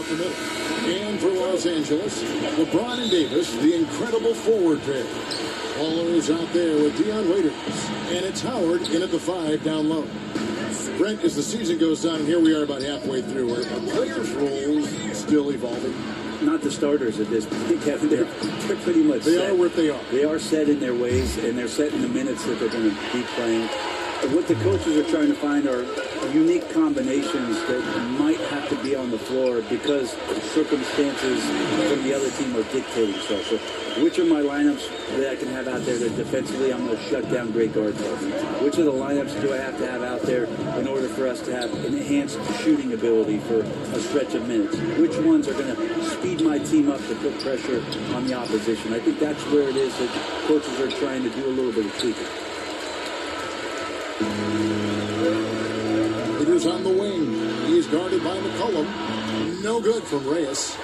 up the middle. And for Los Angeles, LeBron and Davis, the incredible forward pair. Ballers out there with Dion Waiters. And it's Howard in at the 5 down low. Brent, as the season goes on, and here we are about halfway through, are players' roles still evolving? Not the starters at this point, Kevin. They're pretty much set. They are what they are. They are set in their ways, and they're set in the minutes that they're going to be playing. What the coaches are trying to find are unique combinations that might have to be on the floor because circumstances from the other team are dictating so. So which are my lineups that I can have out there that defensively I'm going to shut down great guard plays? Which of the lineups do I have to have out there in order for us to have enhanced shooting ability for a stretch of minutes? Which ones are going to speed my team up to put pressure on the opposition? I think that's where it is that coaches are trying to do a little bit of tweaking. Peters on the wing. He's guarded by McCollum. No good from Reyes.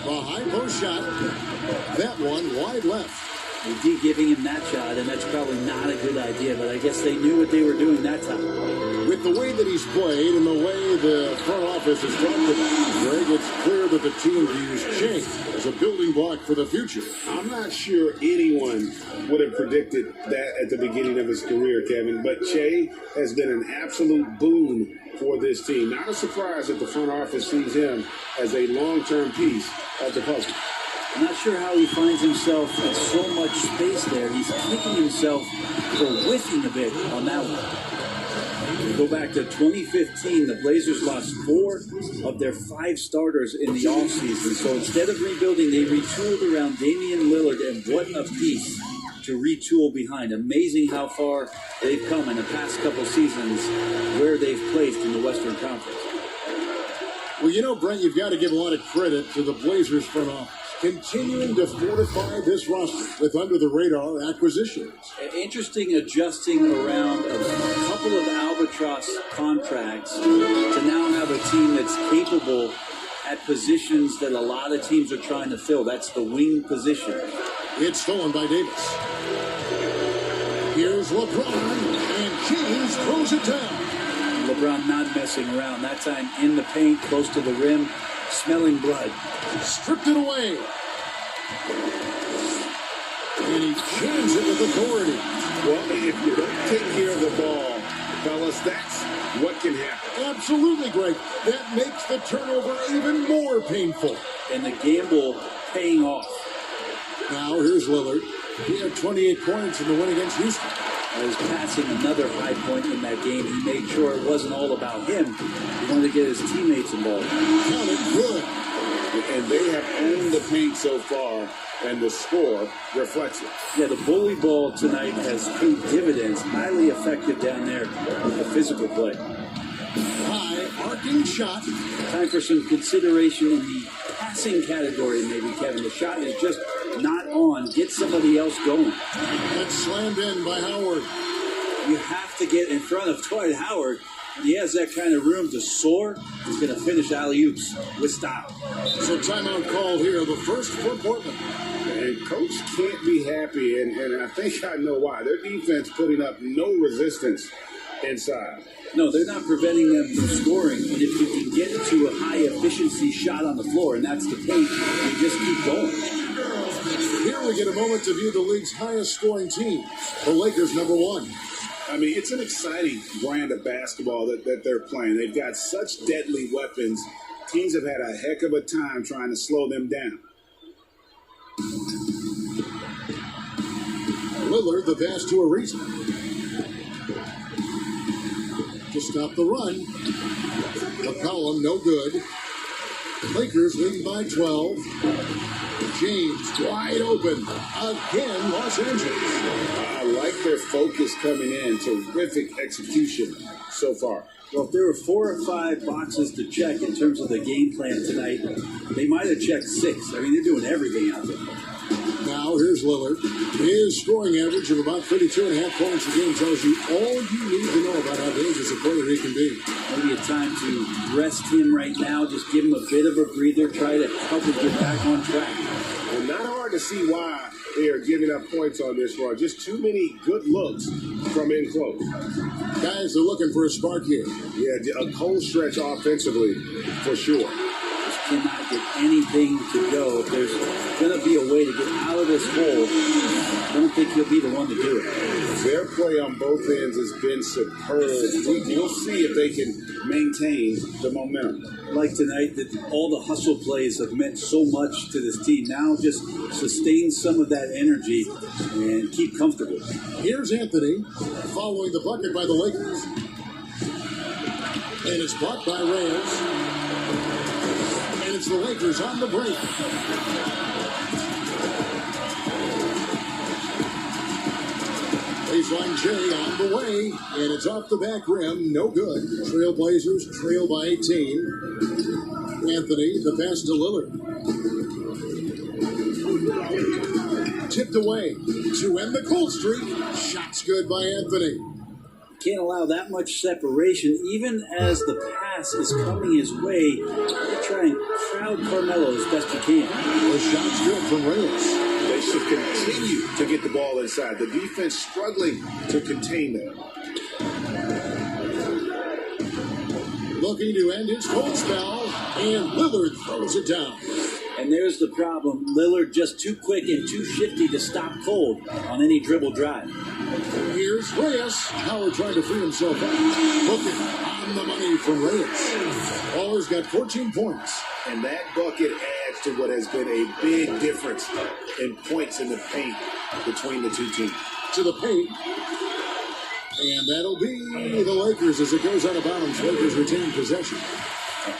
The high post shot. That one wide left. AD giving him that shot, and that's probably not a good idea, but I guess they knew what they were doing that time. With the way that he's played and the way the front office has talked about Greg, it's clear that the team views Shea as a building block for the future. I'm not sure anyone would have predicted that at the beginning of his career, Kevin, but Shea has been an absolute boon for this team. Not a surprise that the front office sees him as a long-term piece of the puzzle. I'm not sure how he finds himself in so much space there. He's kicking himself for whiffing a bit on that one. Go back to 2015, the Blazers lost 4 of their 5 starters in the offseason. So instead of rebuilding, they retooled around Damian Lillard, and what a piece to retool behind. Amazing how far they've come in the past couple seasons where they've placed in the Western Conference. Well, you know, Brent, you've got to give a lot of credit to the Blazers front office, continuing to fortify this roster with under-the-radar acquisitions. Interesting adjusting around a couple of albatross contracts to now have a team that's capable at positions that a lot of teams are trying to fill. That's the wing position. It's stolen by Davis. Here's LeBron, and James throws it down. LeBron not messing around. That time in the paint, close to the rim, smelling blood. Stripped it away. And he jams it with authority. Well, if you don't take care of the ball, fellas, that's what can happen. Absolutely, Greg. That makes the turnover even more painful. And the gamble paying off. Now, here's Lillard. He had 28 points in the win against Houston. He was passing another high point in that game. He made sure it wasn't all about him. He wanted to get his teammates involved. Counted good. And they have owned the paint so far, and the score reflects it. Yeah, the bully ball tonight has paid dividends. Highly effective down there with the physical play. High arcing shot. Time for some consideration in the passing category, maybe, Kevin. The shot is just not on. Get somebody else going. That's slammed in by Howard. You have to get in front of Dwight Howard. When he has that kind of room to soar, he's going to finish alley-oops with style. So timeout call here, the first for Portland. And coach can't be happy, and I think I know why. Their defense putting up no resistance inside. No, they're not preventing them from scoring. And if you can get to a high-efficiency shot on the floor, and that's the paint, you just keep going. Here we get a moment to view the league's highest-scoring team, the Lakers #1. I mean, it's an exciting brand of basketball that they're playing. They've got such deadly weapons. Teams have had a heck of a time trying to slow them down. Lillard, the pass to Ariza. To stop the run. McCollum, no good. Lakers leading by 12. James wide open. Again, Los Angeles. I like their focus coming in. Terrific execution so far. Well, if there were 4 or 5 boxes to check in terms of the game plan tonight, they might have checked 6. I mean, they're doing everything out there. Now, here's Lillard. His scoring average of about 32.5 points a game tells you all you need to know about how dangerous a player he can be. Maybe a time to rest him right now, just give him a bit of a breather, try to help him get back on track. Well, not hard to see why they are giving up points on this run. Just too many good looks from in close. Guys are looking for a spark here. Yeah, a cold stretch offensively, for sure. Just cannot get anything to go. If there's going to be a way to get out of this hole, I don't think he'll be the one to do it. Their play on both ends has been superb. We'll see if they can maintain the momentum. Like tonight, that all the hustle plays have meant so much to this team. Now just sustain some of that energy and keep comfortable. Here's Anthony following the bucket by the Lakers. And it's blocked by Reyes. And it's the Lakers on the break. Baseline J on the way, and it's off the back rim. No good. Trailblazers trail by 18. Anthony, the pass to Lillard. Tipped away to end the cold streak. Shots good by Anthony. Can't allow that much separation, even as the pass is coming his way. You try and crowd Carmelo as best you can. The shot's good from Reyes. They should continue to get the ball inside. The defense struggling to contain them. Looking to end his cold spell, and Lillard throws it down. And there's the problem. Lillard just too quick and too shifty to stop cold on any dribble drive. Here's Reyes. Howard trying to free himself up. Booking on the money from Reyes. Baller's got 14 points. And that bucket adds to what has been a big difference in points in the paint between the two teams. To the paint. And that'll be the Lakers as it goes out of bounds. Lakers retain possession.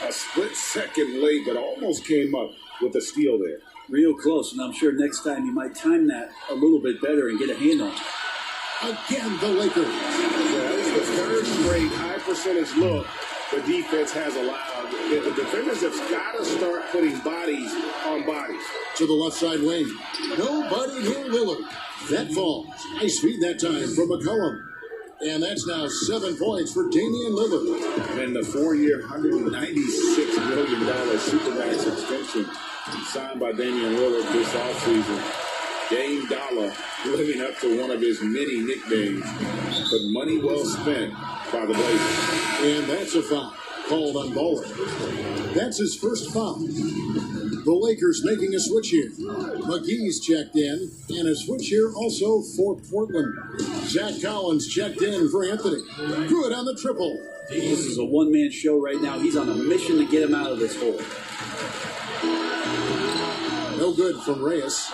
A split second late, but almost came up with a steal there. Real close, and I'm sure next time you might time that a little bit better and get a hand on it. Again, the Lakers. Yeah, that was the third straight high percentage look the defense has allowed. The defenders have got to start putting bodies on bodies. To the left side wing. Nobody near Lillard. That falls. Nice feed that time from McCollum. And that's now 7 points for Damian Lillard. And the 4-year, $196 million Supermax extension signed by Damian Lillard this offseason. Dame Dollar living up to one of his many nicknames, but money well spent by the Blazers. And that's a foul called on Baller. That's his first foul. The Lakers making a switch here. McGee's checked in, and a switch here also for Portland. Zach Collins checked in for Anthony. Good on the triple. This is a one-man show right now. He's on a mission to get him out of this hole. No good from Reyes.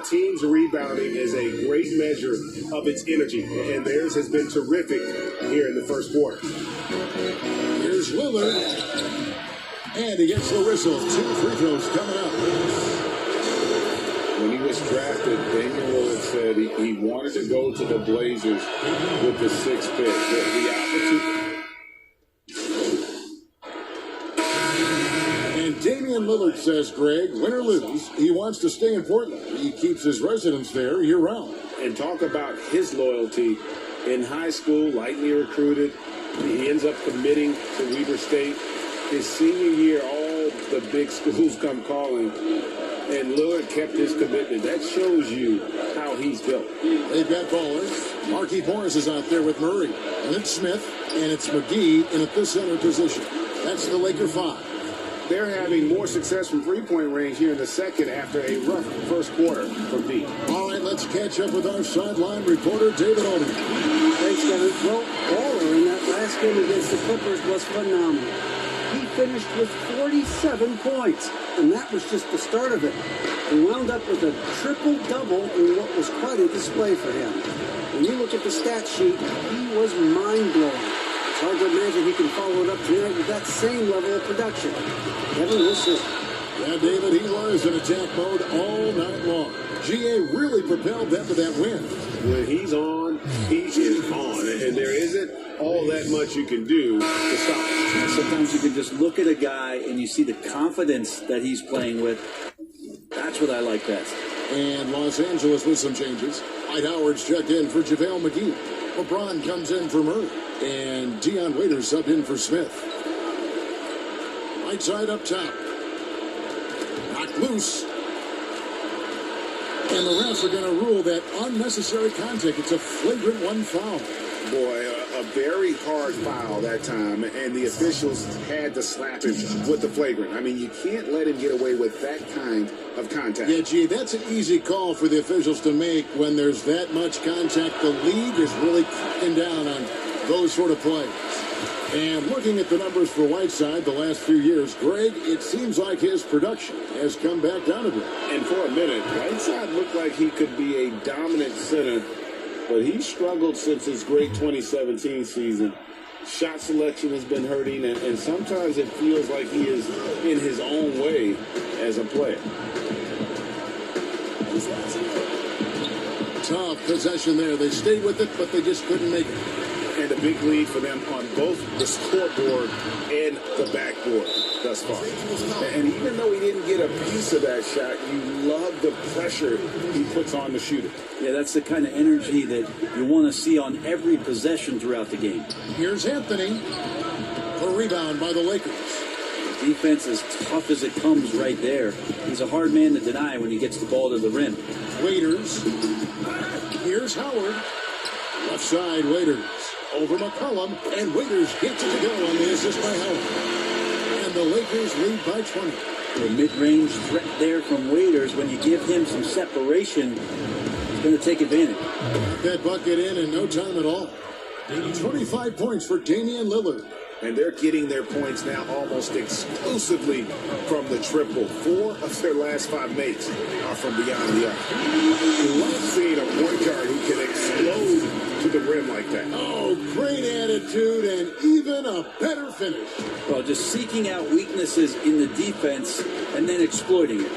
Team's rebounding is a great measure of its energy, and theirs has been terrific here in the first quarter. Here's Lillard. And he gets the whistle. 2 free throws coming up. When he was drafted, Damian Lillard said he wanted to go to the Blazers with the 6th pick. The opportunity. And Damian Lillard says, Greg, win or lose, he wants to stay in Portland. He keeps his residence there year-round. And talk about his loyalty. In high school, lightly recruited, he ends up committing to Weber State. His senior year, all the big schools come calling, and Lillard kept his commitment. That shows you how he's built. They've got ballers. Marquise Morris is out there with Murray. And it's Smith, and it's McGee in at the center position. That's the Laker 5. They're having more success from three-point range here in the second after a rough first quarter from deep. All right, let's catch up with our sideline reporter, David Odom. Thanks, Kevin. Well, Baller in that last game against the Clippers was phenomenal. He finished with 47 points, and that was just the start of it. He wound up with a triple-double in what was quite a display for him. When you look at the stat sheet, he was mind-blowing. It's hard to imagine he can follow it up tonight with that same level of production. Kevin, we'll see. Yeah, David, he was in attack mode all night long. GA really propelled them to that win. When he's on, he is on, and there isn't all that much you can do to stop him. Sometimes you can just look at a guy and you see the confidence that he's playing with. That's what I like best. And Los Angeles with some changes. Dwight Howard's checked in for JaVale McGee. LeBron comes in for Murray. And Dion Waiters subbed in for Smith. Right side up top. Knocked loose. And the refs are going to rule that unnecessary contact. It's a flagrant one foul. Boy, a very hard foul that time, and the officials had to slap him with the flagrant. I mean, you can't let him get away with that kind of contact. Yeah, gee, that's an easy call for the officials to make when there's that much contact. The league is really cracking down on those sort of plays. And looking at the numbers for Whiteside the last few years, Greg, it seems like his production has come back down a bit. And for a minute, Whiteside looked like he could be a dominant center, but he struggled since his great 2017 season. Shot selection has been hurting, and sometimes it feels like he is in his own way as a player. Tough possession there. They stayed with it, but they just couldn't make it. And a big lead for them on both the scoreboard and the backboard thus far. And even though he didn't get a piece of that shot, you love the pressure he puts on the shooter. Yeah, that's the kind of energy that you want to see on every possession throughout the game. Here's Anthony. A rebound by the Lakers. Defense as tough as it comes right there. He's a hard man to deny when he gets the ball to the rim. Waiters. Here's Howard. Left side, Waiters. Over McCollum, and Waiters gets it to go on the assist by Howard. And the Lakers lead by 20. A mid-range threat there from Waiters. When you give him some separation, he's going to take advantage. That bucket in no time at all. 25 points for Damian Lillard. And they're getting their points now almost exclusively from the triple. 4 of their last 5 makes are from beyond the arc. Love seeing a point guard who can explode to the rim like that. Oh, great attitude and even a better finish. Well, just seeking out weaknesses in the defense and then exploiting it.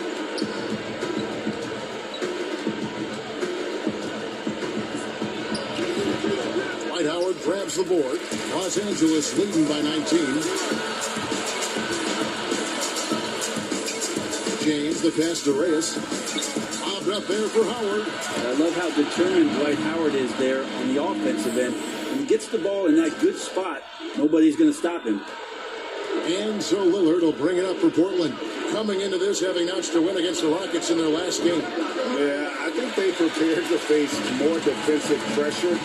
Dwight Howard grabs the board. Los Angeles leading by 19. James, the pass to Reyes. Bobbed up there for Howard. I love how determined Dwight Howard is there on the offensive end. When he gets the ball in that good spot, nobody's going to stop him. And so Lillard will bring it up for Portland. Coming into this, having notched a win against the Rockets in their last game. Yeah, I think they prepared to face more defensive pressure,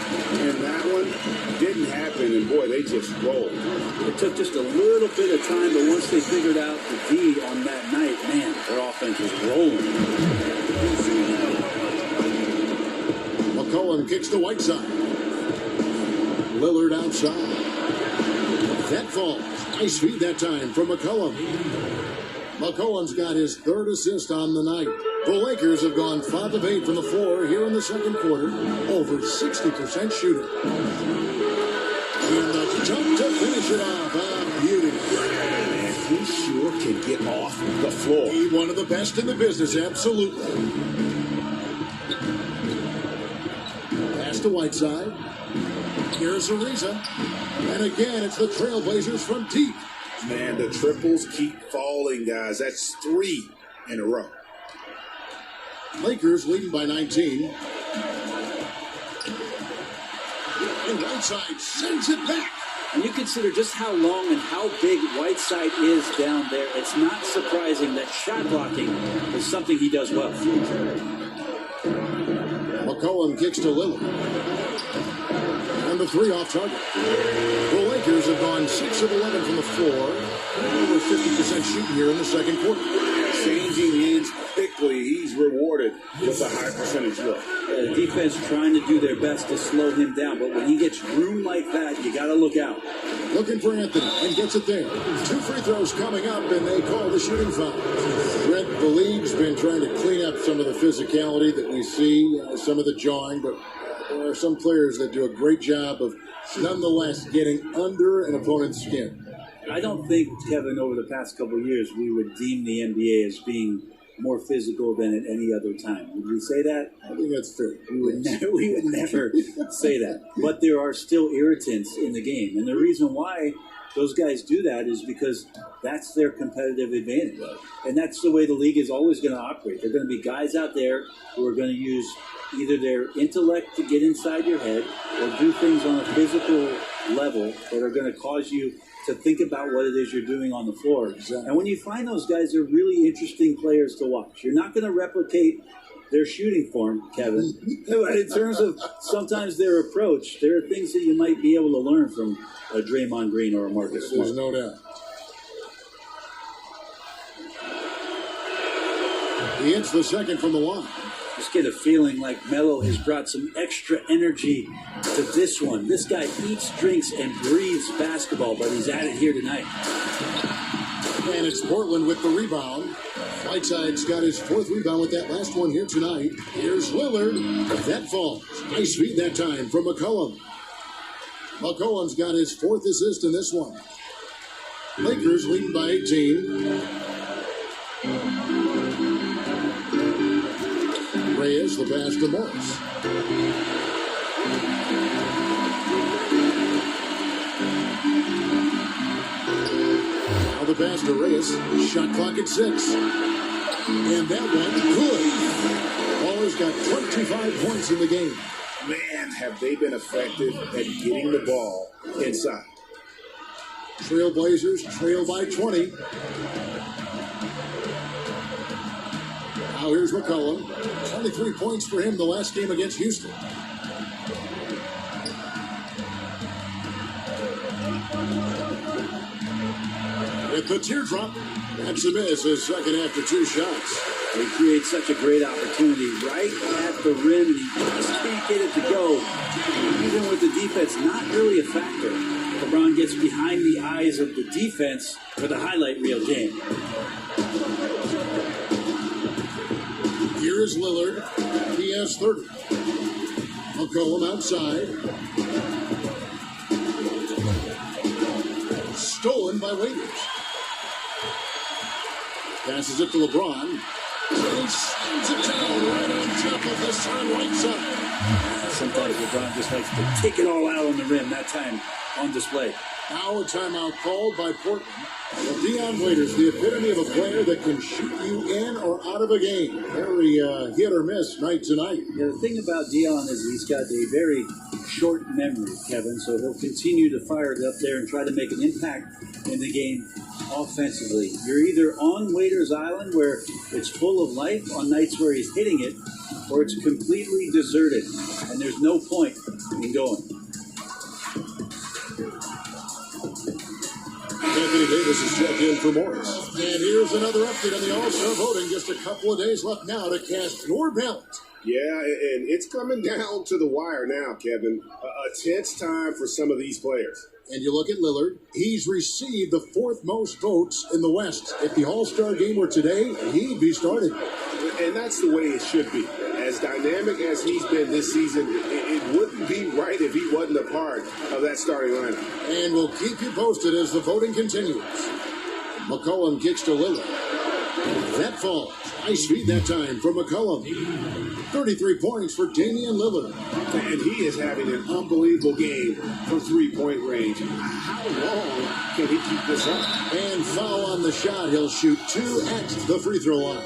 and that one didn't happen, and boy, they just rolled. It took just a little bit of time, but once they figured out the D on that night, man, their offense was rolling. McCollum kicks to Whiteside. Lillard outside. That falls. Nice feed that time from McCollum. McCollum's got his 3rd assist on the night. The Lakers have gone 5 of 8 from the floor here in the second quarter. Over 60% shooting. And the jump to finish it off. A beauty. Man, he sure can get off the floor. He's one of the best in the business, absolutely. Pass to Whiteside. Here's Ariza. And again, it's the Trailblazers from deep. Man, the triples keep falling, guys. That's 3 in a row. Lakers leading by 19. And Whiteside sends it back. And you consider just how long and how big Whiteside is down there. It's not surprising that shot blocking is something he does well. McCollum kicks to Lillard. And the 3 off target. The Lakers have gone 6 of 11 from the floor. Over 50% shooting here in the second quarter. Changing hands quickly, he's rewarded with a high percentage look. The defense trying to do their best to slow him down, but when he gets room like that, you got to look out. Looking for Anthony, and gets it there. 2 free throws coming up, and they call the shooting foul. Brett, the league's been trying to clean up some of the physicality that we see, some of the jawing, but there are some players that do a great job of nonetheless getting under an opponent's skin. I don't think, Kevin, over the past couple of years, we would deem the NBA as being more physical than at any other time. Would we say that? I think that's fair. We would never say that. But there are still irritants in the game. And the reason why those guys do that is because that's their competitive advantage. And that's the way the league is always going to operate. There are going to be guys out there who are going to use either their intellect to get inside your head or do things on a physical level that are going to cause you to think about what it is you're doing on the floor. Exactly. And when you find those guys, they're really interesting players to watch. You're not going to replicate their shooting form, Kevin. But in terms of sometimes their approach, there are things that you might be able to learn from a Draymond Green or a Marcus Smart. There's no doubt. He hits the second from the line. Just get a feeling like Melo has brought some extra energy to this one. This guy eats, drinks, and breathes basketball, but he's at it here tonight. And it's Portland with the rebound. Whiteside's got his 4th rebound with that last one here tonight. Here's Lillard. That falls. Nice feed that time from McCollum. McCollum's got his 4th assist in this one. Lakers lead by 18. Reyes, the pass to Morris. Now the pass to Reyes. Shot clock at 6. And that one, good. Baller's got 25 points in the game. Man, have they been effective at getting the ball inside. Trailblazers trail by 20. Now here's McCollum. 23 points for him the last game against Houston. With the teardrop, that's a miss. His second after 2 shots. He creates such a great opportunity right at the rim, and he just can't get it to go. Even with the defense not really a factor, LeBron gets behind the eyes of the defense for the highlight reel game. Here is Lillard. He has 30. McCollum outside. Stolen by Waiters. Passes it to LeBron. And he slams it down right on top of this time right side. Sometimes LeBron just likes to take it all out on the rim, that time on display. Now a timeout called by Portland. Well, Dion Waiters, the epitome of a player that can shoot you in or out of a game. Very hit or miss night to night. Yeah, the thing about Dion is he's got a very short memory, Kevin, so he'll continue to fire it up there and try to make an impact in the game offensively. You're either on Waiters Island, where it's full of life on nights where he's hitting it, or it's completely deserted, and there's no point in going. Anthony Davis is checked in for Morris. And here's another update on the All-Star voting. Just a couple of days left now to cast your ballot. Yeah, and it's coming down to the wire now, Kevin. A tense time for some of these players. And you look at Lillard, he's received the 4th most votes in the West. If the All-Star game were today, he'd be started. And that's the way it should be. As dynamic as he's been this season, it wouldn't be right if he wasn't a part of that starting lineup. And we'll keep you posted as the voting continues. McCollum kicks to Lillard. That falls. Nice feed that time from McCollum. 33 points for Damian Lillard. And he is having an unbelievable game from three-point range. How long can he keep this up? And foul on the shot. He'll shoot 2 at the free throw line.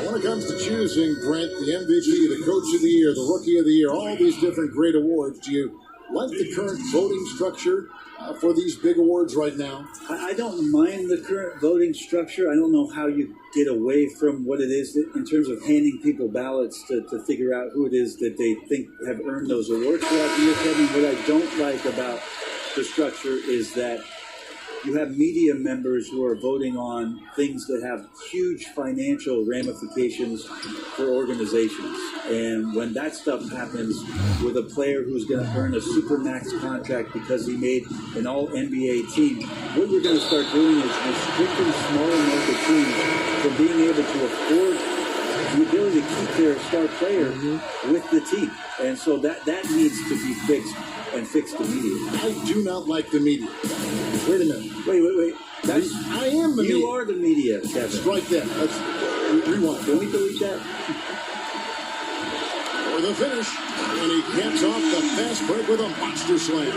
When it comes to choosing, Brent, the MVP, the Coach of the Year, the Rookie of the Year, all these different great awards, do you like the current voting structure for these big awards right now? I don't mind the current voting structure. I don't know how you get away from what it is that, in terms of handing people ballots to figure out who it is that they think have earned those awards throughout the year, Kevin. What I don't like about the structure is that you have media members who are voting on things that have huge financial ramifications for organizations. And when that stuff happens with a player who's going to earn a supermax contract because he made an all-NBA team, what we're going to start doing is restricting smaller market teams from being able to afford the ability to keep their star player with the team. And so that needs to be fixed, and fixed immediately. I do not like the media. Wait a minute. Wait. I am the media. You are the media, Kevin. Strike that. Let's rewind. Can we delete that? For the finish. And he caps off the fast break with a monster slam.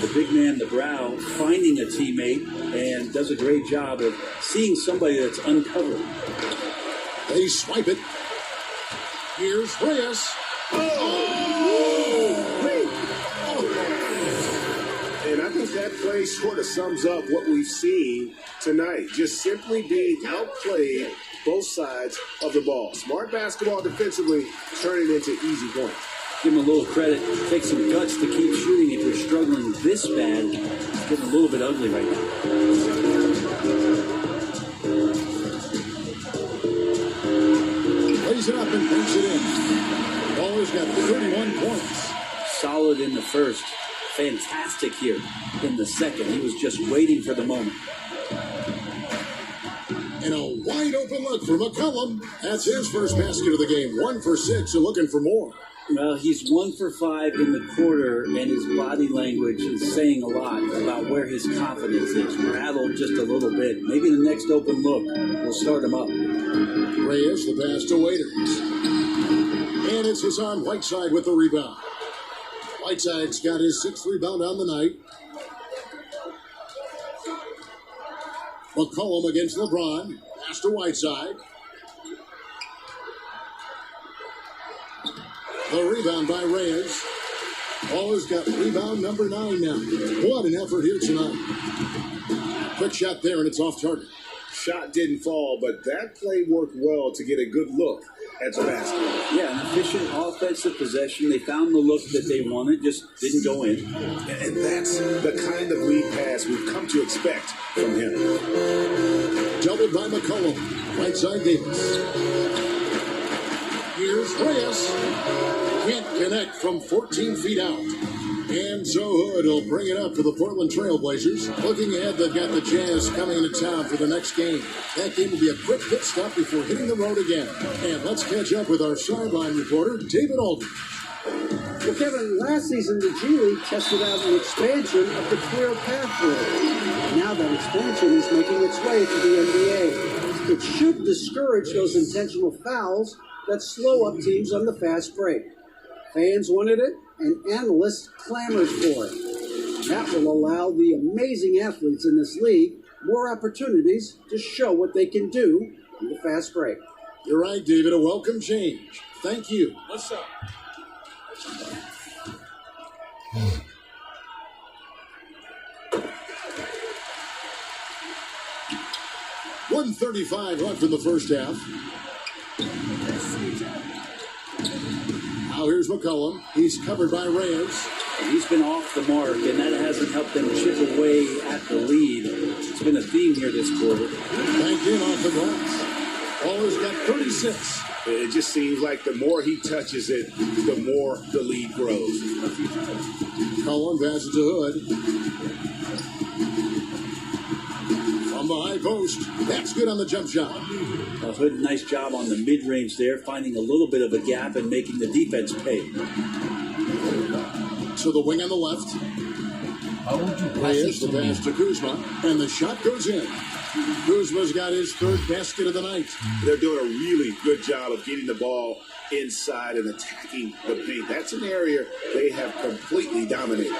The big man, the Brow, finding a teammate and does a great job of seeing somebody that's uncovered. They swipe it. Here's Reyes. And I think that play sort of sums up what we've seen tonight. Just simply being outplayed both sides of the ball. Smart basketball defensively, turning into easy points. Give him a little credit. Take some guts to keep shooting if you're struggling this bad. It's getting a little bit ugly right now. Lays it up and banks it in. Baller's got 31 points. Solid in the first. Fantastic here in the second. He was just waiting for the moment. And a wide open look for McCollum. That's his first basket of the game. 1 for 6 and looking for more. Well, he's 1 for 5 in the quarter, and his body language is saying a lot about where his confidence is. Rattled just a little bit. Maybe the next open look will start him up. Reyes, the pass to Waiters. And it's Hassan Whiteside with the rebound. Whiteside's got his 6th rebound on the night. McCollum against LeBron. Pass to Whiteside. The rebound by Reyes. Baller's got rebound number 9 now. What an effort here tonight. Quick shot there, and it's off target. Shot didn't fall, but that play worked well to get a good look at the basket. Yeah, an efficient offensive possession. They found the look that they wanted, just didn't go in. And that's the kind of lead pass we've come to expect from him. Doubled by McCollum. Whiteside Davis. Here's Reyes. Can't connect from 14 feet out. And so Hood will bring it up for the Portland Trailblazers. Looking ahead, they've got the Jazz coming into town for the next game. That game will be a quick pit stop before hitting the road again. And let's catch up with our sideline reporter, David Aldridge. Well, Kevin, last season the G League tested out an expansion of the clear pathway. Now that expansion is making its way to the NBA. It should discourage those intentional fouls that slow up teams on the fast break. Fans wanted it, and analysts clamored for it. That will allow the amazing athletes in this league more opportunities to show what they can do in the fast break. You're right, David. A welcome change. Thank you. What's up? 1:35 left in the first half. Now here's McCollum. He's covered by Reyes. He's been off the mark, and that hasn't helped them chip away at the lead. It's been a theme here this quarter. Back in off the glass. Baller's got 36. It just seems like the more he touches it, the more the lead grows. McCollum passes to Hood. From the high post. That's good on the jump shot. Hood, nice job on the mid-range there, finding a little bit of a gap and making the defense pay. To the wing on the left. Reyes, the pass to Kuzma. And the shot goes in. Kuzma's got his 3rd basket of the night. They're doing a really good job of getting the ball inside and attacking the paint. That's an area they have completely dominated.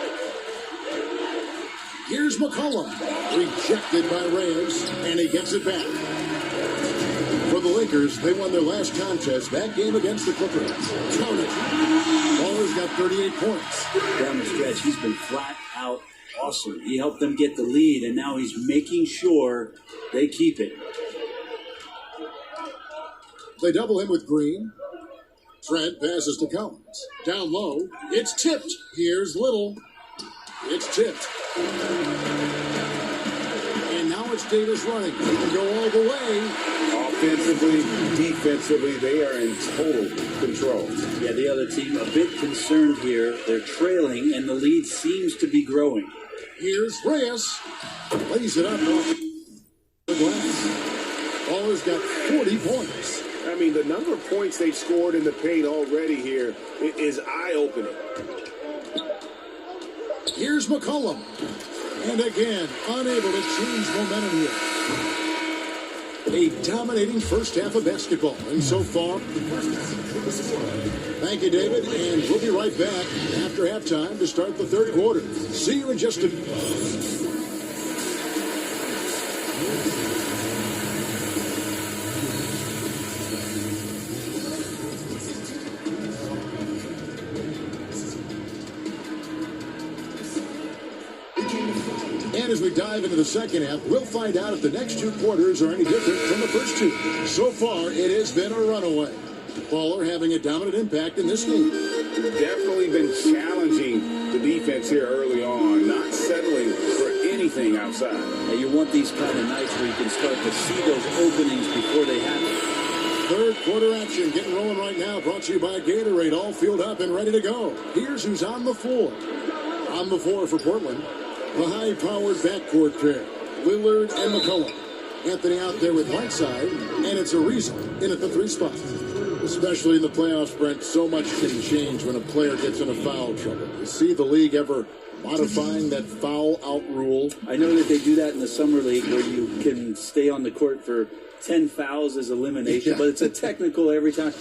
Here's McCollum. Rejected by Reyes, and he gets it back. For the Lakers, they won their last contest, that game against the Clippers. Count it. Baller's got 38 points. Down the stretch, he's been flat out awesome. He helped them get the lead, and now he's making sure they keep it. They double him with Green. Trent passes to Collins. Down low. It's tipped. Here's Little. It's tipped. And now it's Davis running. He can go all the way. Offensively, defensively, they are in total control. Yeah, the other team a bit concerned here. They're trailing, and the lead seems to be growing. Here's Reyes. Lays it up off the glass. Baller's got 40 points. I mean, the number of points they've scored in the paint already here is eye-opening. Here's McCollum. And again, unable to change momentum here. A dominating first half of basketball. And so far, thank you, David. And we'll be right back after halftime to start the 3rd quarter. See you in just a minute. And as we dive into the second half, we'll find out if the next two quarters are any different from the first two. So far, it has been a runaway. Baller having a dominant impact in this game. Definitely been challenging the defense here early on, not settling for anything outside. Now, you want these kind of nights where you can start to see those openings before they happen. Third quarter action getting rolling right now. Brought to you by Gatorade. All fueled up and ready to go. Here's who's on the floor. On the floor for Portland, the high-powered backcourt pair, Lillard and McCollum. Anthony out there with Whiteside, and it's a reason in at the 3 spot. Especially in the playoffs, Brent, so much can change when a player gets into foul trouble. You see the league ever modifying that foul out rule? I know that they do that in the summer league where you can stay on the court for 10 fouls as elimination, but it's a technical every time.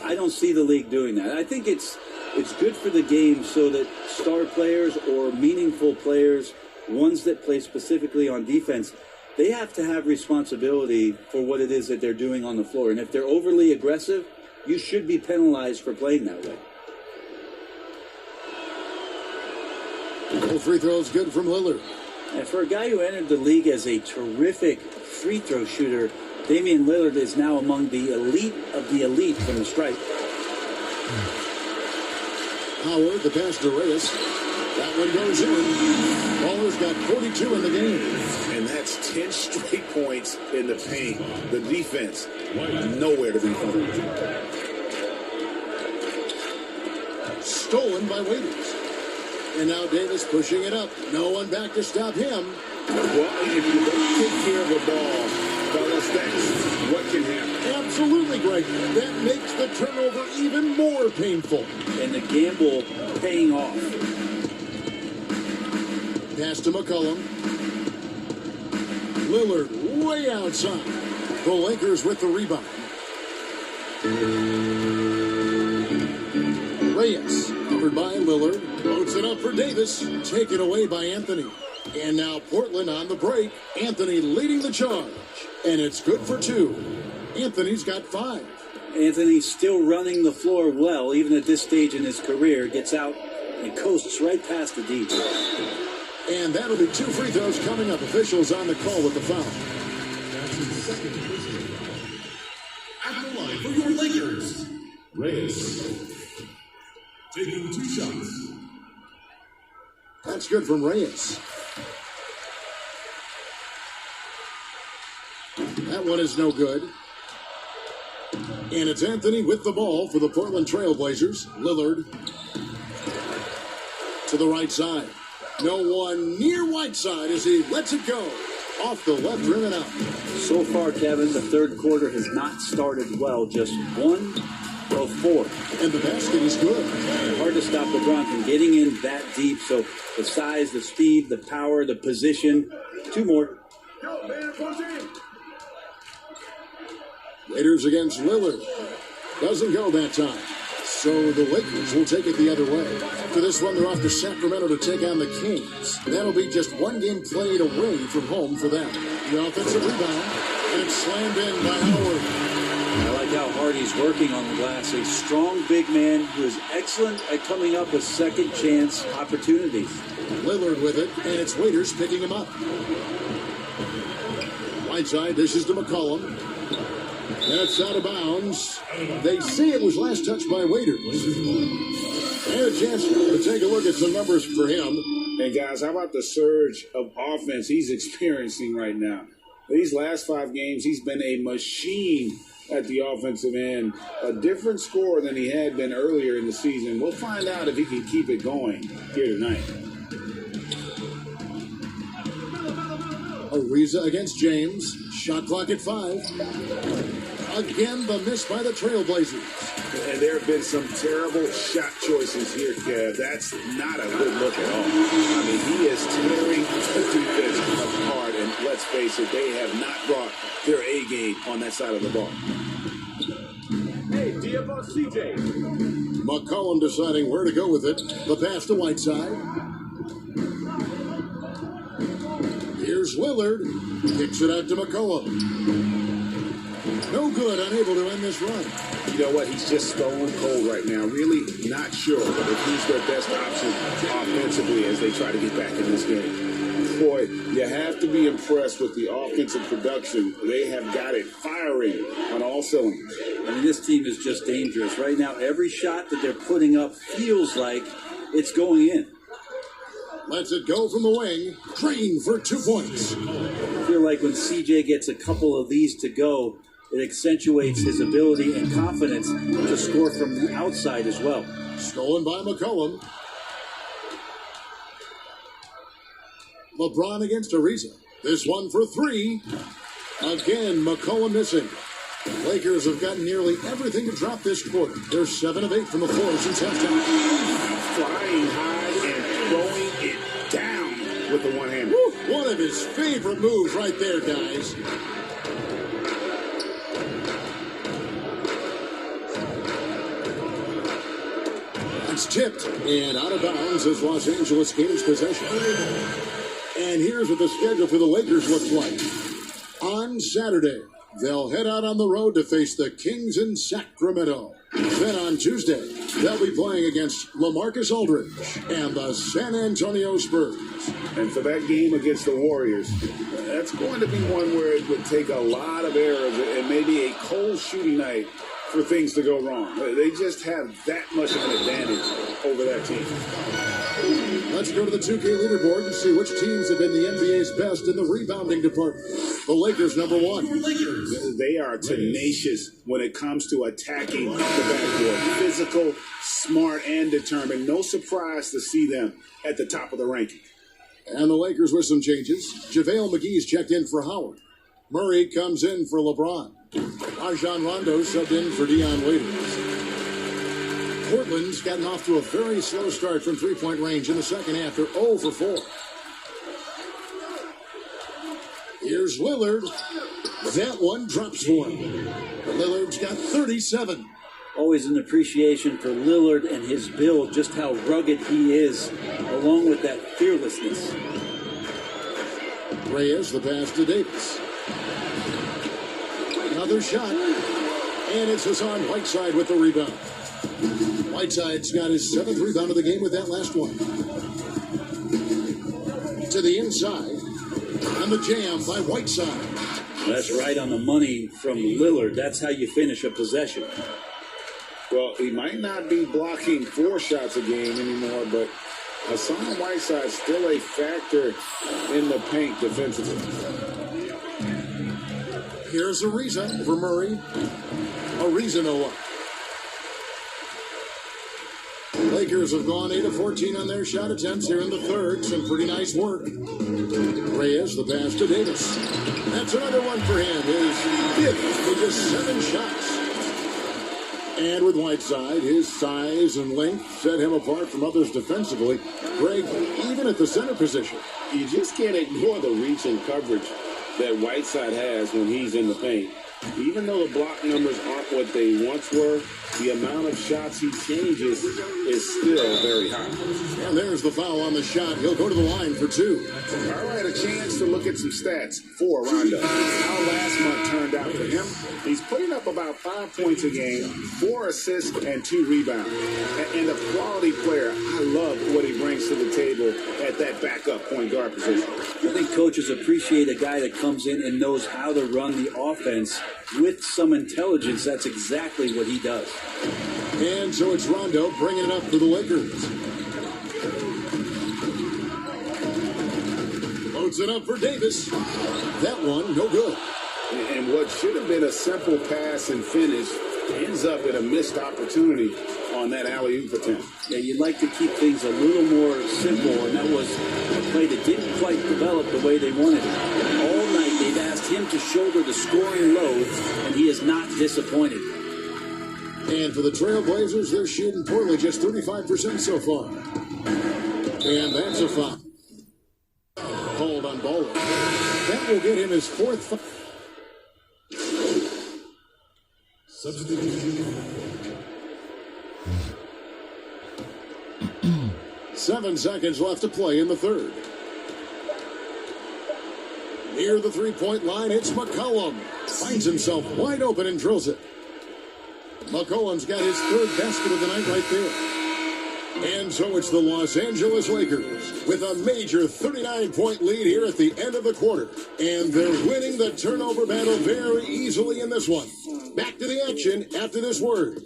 I don't see the league doing that. I think it's good for the game so that star players or meaningful players, ones that play specifically on defense, they have to have responsibility for what it is that they're doing on the floor. And if they're overly aggressive, you should be penalized for playing that way. All free throws good from Lillard. And for a guy who entered the league as a terrific free throw shooter, Damian Lillard is now among the elite of the elite from the stripe. Howard, the pass to Reyes. That one goes in. Baller's got 42 in the game. And that's 10 straight points in the paint. The defense, nowhere to be found. Stolen by Waiters. And now Davis pushing it up. No one back to stop him. Well, if you don't take care of the ball, fellas, that's what can happen. Absolutely, Greg. That makes the turnover even more painful. And the gamble paying off. Pass to McCollum. Lillard way outside. The Lakers with the rebound. Reyes, covered by Lillard. Loads it up for Davis. Taken away by Anthony. And now Portland on the break. Anthony leading the charge. And it's good for 2. Anthony's got 5. Anthony's still running the floor well, even at this stage in his career. Gets out and coasts right past the D. And that'll be 2 free throws coming up. Officials on the call with the foul. That's his second personal foul. At the line for your Lakers, Reyes. Taking 2 shots. That's good from Reyes. That one is no good. And it's Anthony with the ball for the Portland Trailblazers. Lillard to the right side. No one near Whiteside as he lets it go. Off the left rim and out. So far, Kevin, the third quarter has not started well. Just 1 of 4. And the basket is good. Hard to stop LeBron from getting in that deep. So the size, the speed, the power, the position. 2 more. Raiders against Lillard. Doesn't go that time. So the Lakers will take it the other way. After this one, they're off to Sacramento to take on the Kings. That'll be just 1 game played away from home for them. The offensive rebound, and it's slammed in by Howard. I like how hard he's working on the glass. A strong big man who is excellent at coming up with second chance opportunities. Lillard with it, and it's Waiters picking him up. Whiteside dishes to McCollum. That's out of bounds. They say it was last touched by Waiters. And a chance to take a look at some numbers for him. And guys, how about the surge of offense he's experiencing right now? These last 5 games, he's been a machine at the offensive end. A different scorer than he had been earlier in the season. We'll find out if he can keep it going here tonight. Ariza against James. Shot clock at 5. Again, the miss by the Trailblazers. And there have been some terrible shot choices here, Kev. That's not a good look at all. I mean, he is tearing the defense apart. And let's face it, they have not brought their A game on that side of the ball. Hey, DFO CJ. McCollum deciding where to go with it. The pass to Whiteside. Here's Lillard. Kicks it out to McCollum. No good, unable to end this run. You know what? He's just stone cold right now. Really not sure if he's their best option offensively as they try to get back in this game. Boy, you have to be impressed with the offensive production. They have got it firing on all cylinders. I mean, this team is just dangerous. Right now, every shot that they're putting up feels like it's going in. Lets it go from the wing. Green for 2 points. I feel like when CJ gets a couple of these to go, it accentuates his ability and confidence to score from the outside as well. Stolen by McCollum. LeBron against Ariza. This one for 3. Again, McCollum missing. Lakers have gotten nearly everything to drop this quarter. They're 7 of 8 from the floor since halftime. Flying high and throwing it down with the one-hander. One of his favorite moves right there, guys. It's tipped and out of bounds as Los Angeles gains possession. And here's what the schedule for the Lakers looks like. On Saturday, they'll head out on the road to face the Kings in Sacramento. Then on Tuesday, they'll be playing against LaMarcus Aldridge and the San Antonio Spurs. And for that game against the Warriors, that's going to be one where it would take a lot of errors and maybe a cold shooting night for things to go wrong. They just have that much of an advantage over that team. Let's go to the 2K leaderboard and see which teams have been the NBA's best in the rebounding department. The Lakers, number 1. They are tenacious when it comes to attacking the backboard. Physical, smart, and determined. No surprise to see them at the top of the ranking. And the Lakers with some changes. JaVale McGee's checked in for Howard. Murray comes in for LeBron. Rajon Rondo subbed in for Dion Waiters. Portland's gotten off to a very slow start from three-point range in the second half. They're 0 for 4. Here's Lillard. That one drops for him. Lillard's got 37. Always an appreciation for Lillard and his build, just how rugged he is, along with that fearlessness. Reyes, the pass to Davis. Another shot. And it's Hassan Whiteside with the rebound. Whiteside's got his 7th rebound of the game with that last one. To the inside. And the jam by Whiteside. That's right on the money from Lillard. That's how you finish a possession. Well, he might not be blocking 4 shots a game anymore, but Hassan Whiteside's still a factor in the paint defensively. Here's Ariza for Murray. Ariza no up. Lakers have gone 8 of 14 on their shot attempts here in the third. Some pretty nice work. Reyes, the pass to Davis. That's another one for him. His 5th with just 7 shots. And with Whiteside, his size and length set him apart from others defensively. Greg, even at the center position. You just can't ignore the reach and coverage that Whiteside has when he's in the paint. Even though the block numbers aren't what they once were, the amount of shots he changes is still very high. And there's the foul on the shot. He'll go to the line for 2. All right, a chance to look at some stats for Rondo. How last month turned out for him. He's putting up about 5 points a game, 4 assists, and 2 rebounds. And a quality player. I love what he brings to the table at that backup point guard position. I think coaches appreciate a guy that comes in and knows how to run the offense with some intelligence. That's exactly what he does. And so it's Rondo bringing it up for the Lakers. Loads it up for Davis. That one, no good. And what should have been a simple pass and finish ends up in a missed opportunity on that alley-oop attempt. Yeah, you'd like to keep things a little more simple, and that was a play that didn't quite develop the way they wanted it. All night they've asked him to shoulder the scoring load, and he is not disappointed. And for the Trailblazers, they're shooting poorly, just 35% so far. And that's a foul. Called on Bowler. That will get him his 4th foul. Substitution. 7 seconds left to play in the third. Near the three-point line, it's McCollum. Finds himself wide open and drills it. McCollum's got his 3rd basket of the night right there. And so it's the Los Angeles Lakers with a major 39-point lead here at the end of the quarter. And they're winning the turnover battle very easily in this one. Back to the action after this word.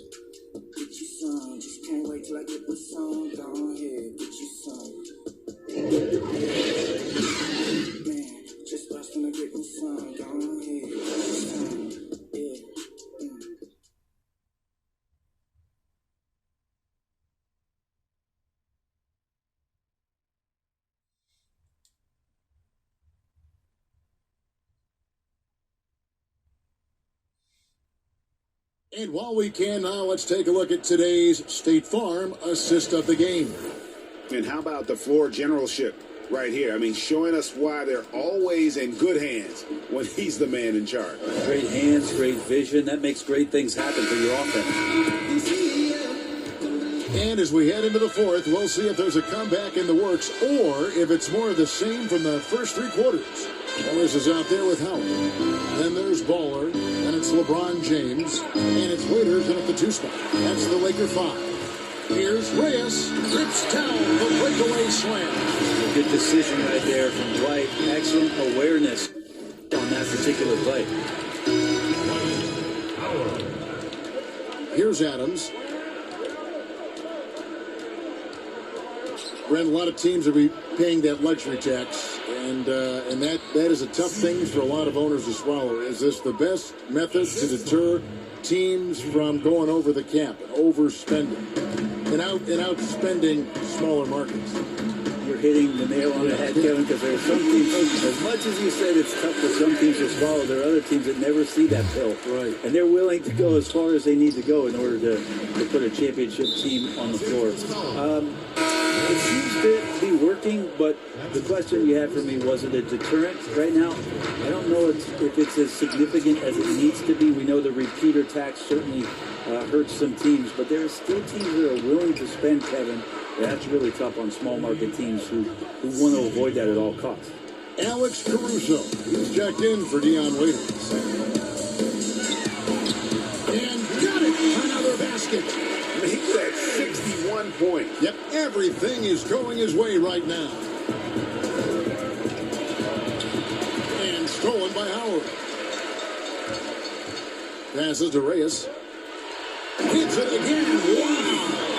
Just can't wait till I get the song. Go ahead, get you some. Man, just busting to get the song. Go ahead, get you some. Yeah. And while we can now, let's take a look at today's State Farm assist of the game. And how about the floor generalship right here? I mean, showing us why they're always in good hands when he's the man in charge. Great hands, great vision. That makes great things happen for your offense. And as we head into the fourth, we'll see if there's a comeback in the works or if it's more of the same from the first three quarters. Ellis is out there with Howard. Then there's Baller, and it's LeBron James, and it's Waiters in at the 2 spot. That's the Laker 5. Here's Reyes, rips down the breakaway slam. A good decision right there from Dwight. Excellent awareness on that particular play. Here's Adams. Brent, a lot of teams will be paying that luxury tax, and that is a tough thing for a lot of owners to swallow. Is this the best method to deter teams from going over the cap and overspending and outspending smaller markets? You're hitting the nail on the head, Kevin, because there are some teams, as much as you said it's tough for some teams to swallow, there are other teams that never see that pill. Right. And they're willing to go as far as they need to go in order to put a championship team on the floor. It seems to be working, but the question you had for me, was it a deterrent? Right now, I don't know if it's as significant as it needs to be. We know the repeater tax certainly hurts some teams, but there are still teams that are willing to spend, Kevin. That's really tough on small market teams who want to avoid that at all costs. Alex Caruso, he's checked in for Dion Waiters. And got it! Another basket! He's at 61 points. Yep, everything is going his way right now. And stolen by Howard. Passes to Reyes. Hits it again. Wow!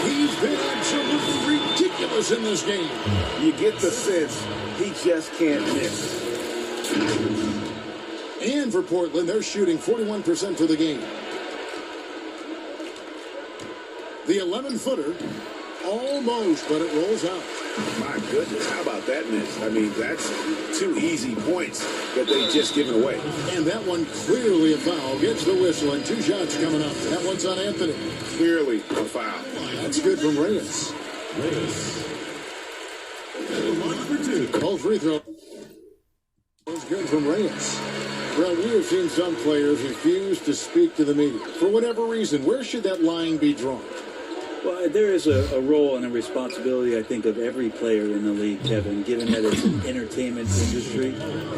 He's been absolutely ridiculous in this game. You get the sense he just can't miss. And for Portland, they're shooting 41% for the game. The 11-footer, almost, but it rolls out. My goodness, how about that miss? I mean, that's 2 easy points that they just given away. And that one clearly a foul. Gets the whistle, and 2 shots coming up. That one's on Anthony. Clearly a foul. That's good from Reyes. All free throw. That's good from Reyes. Well, we have seen some players refuse to speak to the media. For whatever reason, where should that line be drawn? Well, there is a role and a responsibility, I think, of every player in the league, Kevin, given that it's an entertainment industry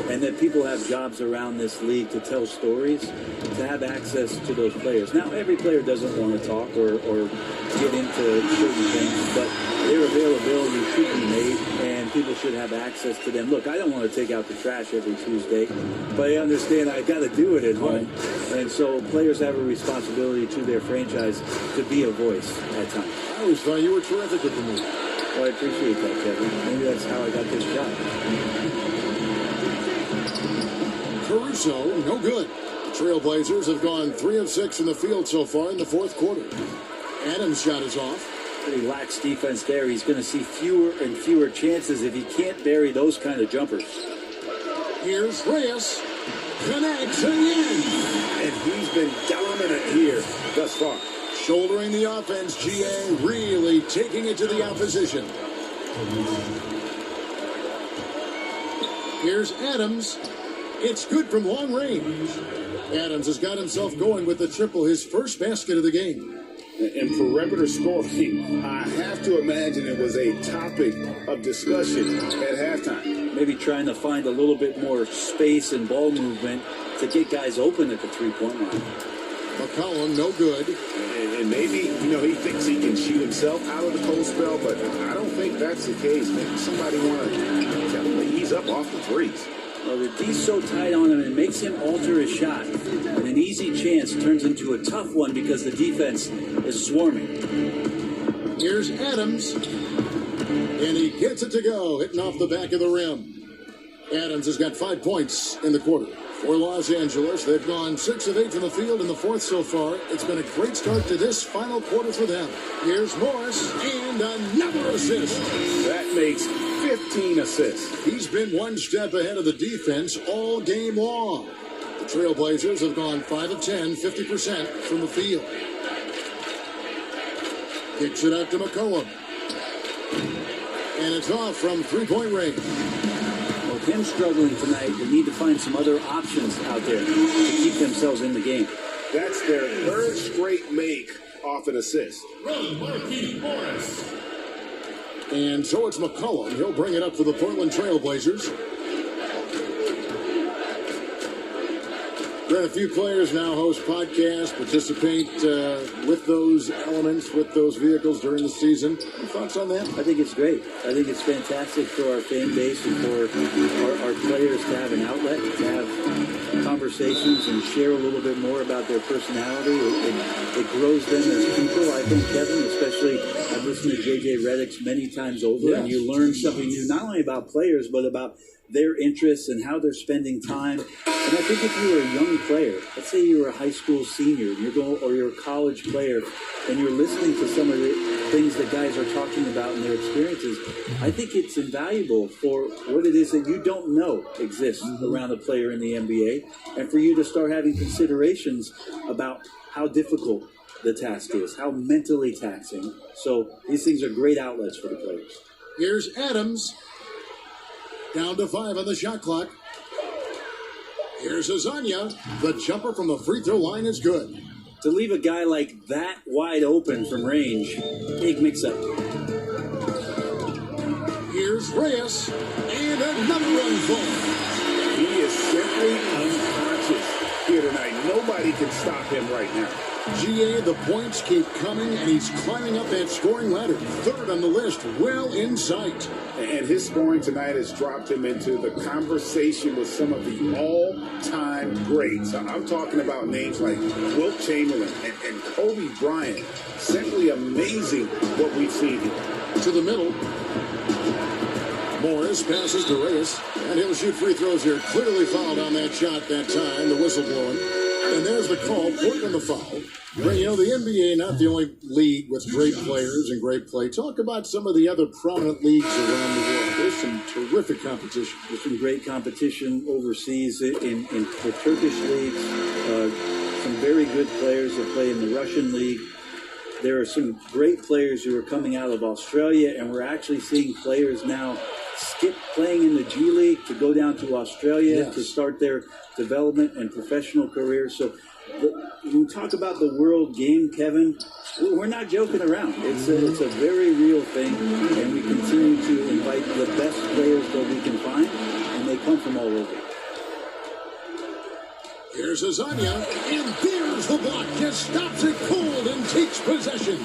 and that people have jobs around this league to tell stories, to have access to those players. Now, every player doesn't want to talk or get into certain things, but their availability should be made, and people should have access to them. Look, I don't want to take out the trash every Tuesday, but I understand I've got to do it at home. And so players have a responsibility to their franchise to be a voice at times. I always thought you were terrific with the media. Well, I appreciate that, Kevin. Maybe that's how I got this job. Caruso, no good. The Trailblazers have gone 3 of 6 from the field so far in the fourth quarter. Adams' shot is off. Pretty lax defense there. He's going to see fewer and fewer chances if he can't bury those kind of jumpers. Here's Reyes. Connects again. And he's been dominant here thus far. Shouldering the offense, GA really taking it to the opposition. Here's Adams. It's good from long range. Adams has got himself going with the triple, his first basket of the game. And perimeter scoring, I have to imagine it was a topic of discussion at halftime. Maybe trying to find a little bit more space and ball movement to get guys open at the three-point line. McCollum, no good. And maybe, he thinks he can shoot himself out of the cold spell, but I don't think that's the case. Maybe somebody want to ease up off the threes. Well, the D's so tight on him, it makes him alter his shot. And an easy chance turns into a tough one because the defense is swarming. Here's Adams. And he gets it to go, hitting off the back of the rim. Adams has got 5 points in the quarter. For Los Angeles, they've gone 6 of 8 from the field in the fourth so far. It's been a great start to this final quarter for them. Here's Morris, and another assist. That makes 15 assists. He's been one step ahead of the defense all game long. The Trailblazers have gone 5 of 10, 50% from the field. Kicks it out to McCollum. And it's off from three-point range. With him struggling tonight, they need to find some other options out there to keep themselves in the game. That's their third straight make off an assist. Run, Marquise Morris. And so it's McCollum. He'll bring it up for the Portland Trailblazers. Brent, a few players now host podcasts, participate with those elements, with those vehicles during the season. Any thoughts on that? I think it's great. I think it's fantastic for our fan base and for our players to have an outlet, to have conversations and share a little bit more about their personality. It grows them as people, I think, Kevin, especially I've listened to J.J. Redick's many times over, yes. And you learn something new, not only about players, but about their interests and how they're spending time. And I think if you were a young player, let's say you were a high school senior, or you're a college player, and you're listening to some of the things that guys are talking about in their experiences, I think it's invaluable for what it is that you don't know exists around a player in the NBA, and for you to start having considerations about how difficult the task is, how mentally taxing. So these things are great outlets for the players. Here's Adams. Down to 5 on the shot clock. Here's Azania. The jumper from the free throw line is good. To leave a guy like that wide open from range, big mix-up. Here's Reyes. And another run fall. He is simply unconscious here tonight. Nobody can stop him right now. GA, the points keep coming, and he's climbing up that scoring ladder. Third on the list, well in sight. And his scoring tonight has dropped him into the conversation with some of the all-time greats. I'm talking about names like Wilt Chamberlain and Kobe Bryant. Simply amazing what we've seen here. To the middle. Morris passes to Reyes, and he'll shoot free throws here. Clearly fouled on that shot that time, the whistle blowing. And there's the call, Portland the foul. Ray, the NBA, not the only league with great players and great play. Talk about some of the other prominent leagues around the world. There's some terrific competition. There's some great competition overseas in the Turkish leagues. Some very good players that play in the Russian league. There are some great players who are coming out of Australia, and we're actually seeing players now skip playing in the G League to go down to Australia to start their development and professional careers. So when we talk about the world game, Kevin, we're not joking around. It's a very real thing, and we continue to invite the best players that we can find, and they come from all over. Here's Azania, and there's the block. Just stops it cold and takes possession.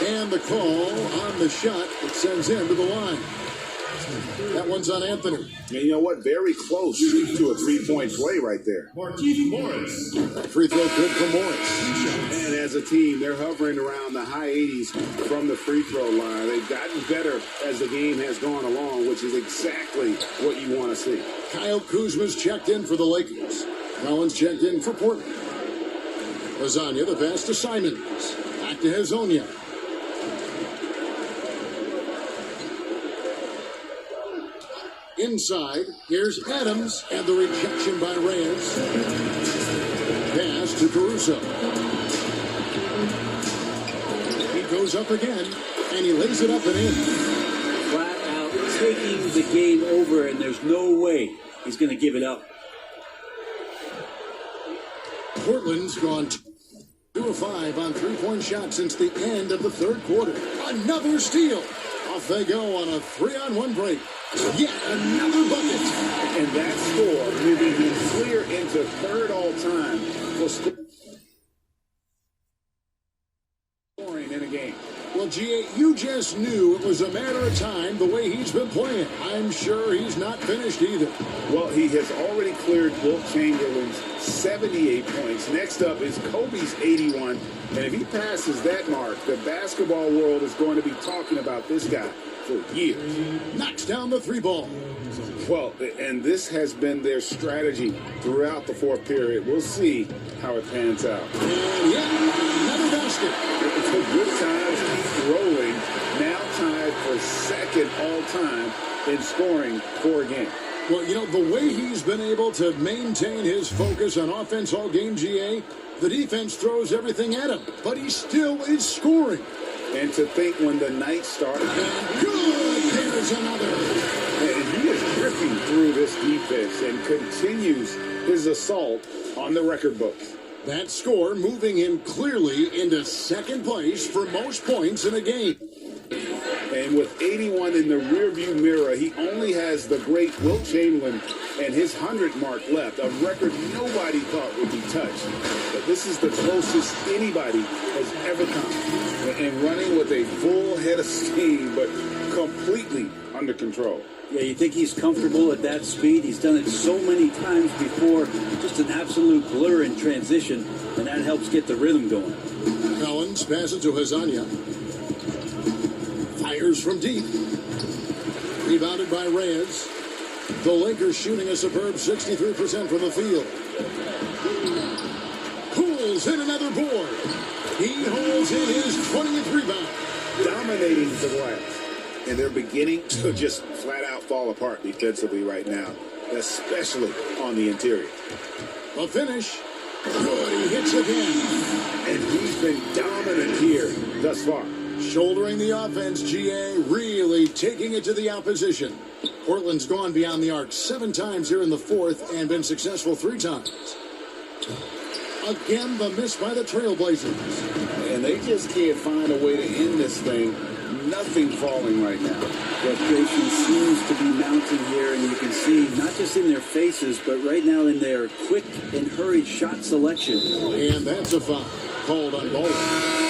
And the call on the shot that sends him to the line. That one's on Anthony. And you know what? Very close to a three-point play right there. Marquise Morris. Free throw good for Morris. And as a team, they're hovering around the high 80s from the free throw line. They've gotten better as the game has gone along, which is exactly what you want to see. Kyle Kuzma's checked in for the Lakers. Collins checked in for Portland. Lasagna, the pass to Simons. Back to Hazonia. Inside, here's Adams, and the rejection by Reyes. Pass to Caruso. He goes up again, and he lays it up and in. Flat out taking the game over, and there's no way he's going to give it up. Portland's gone 2 of 5 on three-point shots since the end of the third quarter. Another steal. Off they go on a 3-on-1 break. Yet another bucket. And that score moving him clear into third all-time for scoring in a game. Well, GA, you just knew it was a matter of time the way he's been playing. I'm sure he's not finished either. Well, he has already cleared Wilt Chamberlain's 78 points. Next up is Kobe's 81. And if he passes that mark, the basketball world is going to be talking about this guy for years. Knocks down the 3-ball. Well, and this has been their strategy throughout the fourth period. We'll see how it pans out. And yet another basket. The good times keep rolling. Now tied for second all-time in scoring for a game. Well, you know, the way he's been able to maintain his focus on offense all game, GA, the defense throws everything at him, but he still is scoring. And to think when the night started. And good, there's another. And he is ripping through this defense and continues his assault on the record books. That score moving him clearly into second place for most points in a game. And with 81 in the rearview mirror, he only has the great Wilt Chamberlain and his 100 mark left, a record nobody thought would be touched. But this is the closest anybody has ever come. And running with a full head of steam, but completely under control. Yeah, you think he's comfortable at that speed? He's done it so many times before. Just an absolute blur in transition, and that helps get the rhythm going. Collins passes to Hazania. Fires from deep. Rebounded by Reyes. The Lakers shooting a superb 63% from the field. Pulls in another board. He holds in his 20th rebound. Dominating the glass. And they're beginning to just flat out fall apart defensively right now, especially on the interior. A finish. Good, he hits again. And he's been dominant here thus far. Shouldering the offense, GA really taking it to the opposition. Portland's gone beyond the arc 7 times here in the fourth and been successful 3 times. Again, the miss by the Trailblazers. And they just can't find a way to end this thing. Nothing falling right now. Frustration seems to be mounting here, and you can see not just in their faces, but right now in their quick and hurried shot selection. And that's a foul called on Bowling.